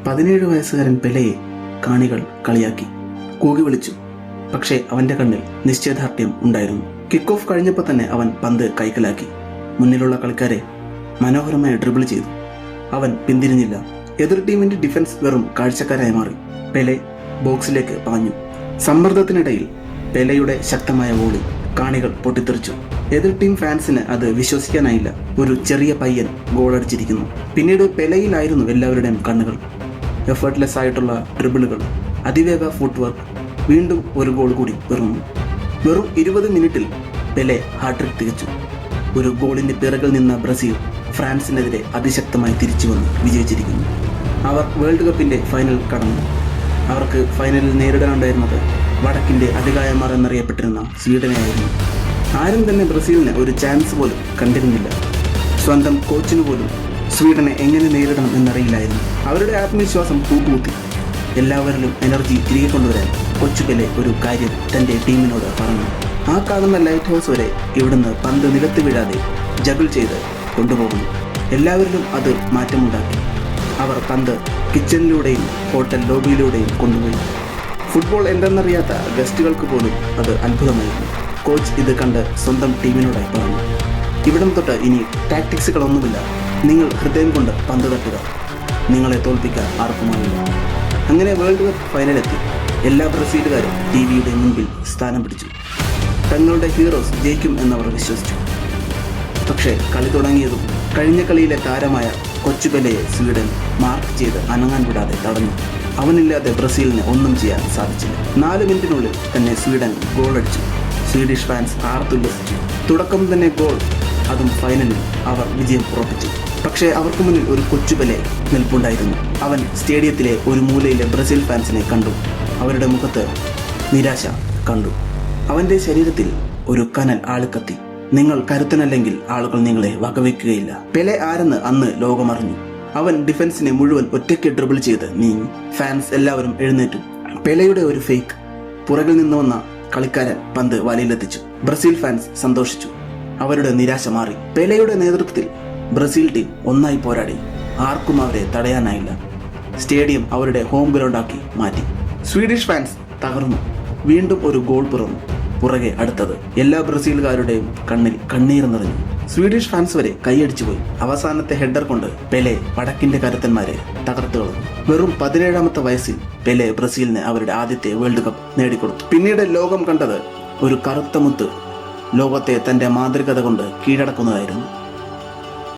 17 വയസ്സുകാരൻ പെലെയെ കാണികൾ കളിയാക്കി, കൂകി വിളിച്ചു. പക്ഷേ അവന്റെ കണ്ണിൽ നിശ്ചയദാർഢ്യം ഉണ്ടായിരുന്നു. കിക്ക് ഓഫ് കഴിഞ്ഞപ്പോൾ തന്നെ അവൻ പന്ത് കൈക്കലാക്കി മുന്നിലുള്ള കളിക്കാരെ മനോഹരമായി ഡ്രിബിൾ ചെയ്തു. അവൻ പിന്തിരിഞ്ഞില്ല. എതിർ ടീമിന്റെ ഡിഫൻസ് വെറും കാഴ്ചക്കാരായി മാറി. പെലെ ബോക്സിലേക്ക് പാഞ്ഞു. സമ്മർദ്ദത്തിനിടയിൽ പെലെയുടെ ശക്തമായ വോളി കാണികൾ പൊട്ടിത്തെറിച്ചു. എതിർ ടീം ഫാൻസിന് അത് വിശ്വസിക്കാനായില്ല. ഒരു ചെറിയ പയ്യൻ ഗോളടിച്ചിരിക്കുന്നു. പിന്നീട് പെലെയിലായിരുന്നു എല്ലാവരുടെയും കണ്ണുകൾ. എഫേർട്ട്ലെസ് ആയിട്ടുള്ള ഡ്രിബിളുകൾ, അതിവേഗ ഫുട് വർക്ക്, വീണ്ടും ഒരു ഗോൾ കൂടി പിറന്നു. വെറും 20 മിനിറ്റിൽ പെലെ ഹാട്രിക് തികച്ചു. ഒരു ഗോളിന്റെ പിറകിൽ നിന്ന ബ്രസീൽ ഫ്രാൻസിനെതിരെ അതിശക്തമായി തിരിച്ചു വന്ന് വിജയിച്ചിരിക്കുന്നു. അവർ വേൾഡ് കപ്പിന്റെ ഫൈനൽ കടന്നു. അവർക്ക് ഫൈനലിൽ നേരിടാനുണ്ടായിരുന്നത് വടക്കിന്റെ അതികായന്മാർ എന്നറിയപ്പെട്ടിരുന്ന സ്വീഡനെയായിരുന്നു. ആരും തന്നെ ബ്രസീലിന് ഒരു ചാൻസ് പോലും കണ്ടിരുന്നില്ല. സ്വന്തം കോച്ചിന് പോലും സ്വീഡനെ എങ്ങനെ നേരിടണം എന്നറിയില്ലായിരുന്നു. അവരുടെ ആത്മവിശ്വാസം കൂപ്പുകുത്തി. എല്ലാവരിലും എനർജി തിരികെ കൊണ്ടുവരാൻ കൊച്ചു പെലെ ഒരു കാര്യം തന്റെ ടീമിനോട് പറഞ്ഞു. ആ കാണുന്ന ലൈറ്റ് ഹൗസ് വരെ ഇവിടുന്ന് പന്ത് നിലത്ത് വീഴാതെ ജഗിൾ ചെയ്ത് കൊണ്ടുപോകുന്നു. എല്ലാവരിലും അത് മാറ്റമുണ്ടാക്കി. അവർ പന്ത് കിച്ചണിലൂടെയും ഹോട്ടൽ ലോബിയിലൂടെയും കൊണ്ടുപോയി. ഫുട്ബോൾ എന്തെന്നറിയാത്ത ഗസ്റ്റുകൾക്ക് പോലും അത് അത്ഭുതമായിരുന്നു. കോച്ച് ഇത് കണ്ട് സ്വന്തം ടീമിനോടായി പറഞ്ഞു, ഇവിടം തൊട്ട് ഇനി ടാക്ടിക്സുകളൊന്നുമില്ല. നിങ്ങൾ ഹൃദയം കൊണ്ട് പന്ത് തട്ടുക. നിങ്ങളെ തോൽപ്പിക്കാൻ ആർക്കുമാവില്ല. അങ്ങനെ വേൾഡ് കപ്പ് ഫൈനലെത്തി. എല്ലാ ബ്രസീലുകാരും ടിവിയുടെ മുൻപിൽ സ്ഥാനം പിടിച്ചു. തങ്ങളുടെ ഹീറോസ് ജയിക്കും എന്നവർ വിശ്വസിച്ചു. പക്ഷേ കളി തുടങ്ങിയതും കഴിഞ്ഞ കളിയിലെ താരമായ കൊച്ചു പെലെയെ സ്വീഡൻ മാർക്ക് ചെയ്ത് അനങ്ങാൻ വിടാതെ തടഞ്ഞു. അവനില്ലാതെ ബ്രസീലിന് ഒന്നും ചെയ്യാൻ സാധിച്ചില്ല. 4 മിനിറ്റിനുള്ളിൽ തന്നെ സ്വീഡൻ ഗോളടിച്ചു. സ്വീഡിഷ് ഫാൻസ് ആർത്തുല്ലസിച്ചു. തുടക്കം തന്നെ ഗോൾ, അതും ഫൈനലിൽ. അവർ വിജയം ഉറപ്പിച്ചു. പക്ഷേ അവർക്ക് മുന്നിൽ ഒരു കൊച്ചു പെലെ നിൽപ്പുണ്ടായിരുന്നു. അവൻ സ്റ്റേഡിയത്തിലെ ഒരു മൂലയിലെ ബ്രസീൽ ഫാൻസിനെ കണ്ടു. അവരുടെ മുഖത്ത് നിരാശ കണ്ടു. അവന്റെ ശരീരത്തിൽ ഒരു കനൽ ആളിക്കത്തി. നിങ്ങൾ കരുത്തനല്ലെങ്കിൽ ആളുകൾ നിങ്ങളെ വകവയ്ക്കുകയില്ല. പെലെ ആരെന്ന് അന്ന് ലോകമറിഞ്ഞു. അവൻ ഡിഫൻസിനെ മുഴുവൻ ഒറ്റയ്ക്ക് ഡ്രിബിൾ ചെയ്ത് നീങ്ങി. ഫാൻസ് എല്ലാവരും എഴുന്നേറ്റു. പെലെയുടെ ഒരു ഫേക്ക്. പുറകിൽ നിന്ന് വന്ന കളിക്കാരൻ പന്ത് വലയിലെത്തിച്ചു. ബ്രസീൽ ഫാൻസ് സന്തോഷിച്ചു. അവരുടെ നിരാശ മാറി. പെലെയുടെ നേതൃത്വത്തിൽ ബ്രസീൽ ടീം ഒന്നായി പോരാടി. ആർക്കും അവരെ തടയാനായില്ല. സ്റ്റേഡിയം അവരുടെ ഹോം ഗ്രൗണ്ടാക്കി മാറ്റി. സ്വീഡിഷ് ഫാൻസ് തകർന്നു. വീണ്ടും ഒരു ഗോൾ പിറന്നു. പുറകെ അടുത്തത്. എല്ലാ ബ്രസീലുകാരുടെയും കണ്ണിൽ കണ്ണീർ നിറഞ്ഞു. സ്വീഡിഷ് ഫാൻസ് വരെ കൈയടിച്ചു പോയി. അവസാനത്തെ ഹെഡർ കൊണ്ട് പെലെ വടക്കിന്റെ കരുത്തന്മാരെ തകർത്തു കളഞ്ഞു. വെറും 17ാമത്തെ വയസ്സിൽ പെലെ ബ്രസീലിന് അവരുടെ ആദ്യത്തെ വേൾഡ് കപ്പ് നേടിക്കൊടുത്തു. പിന്നീട് ലോകം കണ്ടത് ഒരു കറുത്ത മുത്ത് ലോകത്തെ തന്റെ മാതൃകത കൊണ്ട് കീഴടക്കുന്നതായിരുന്നു.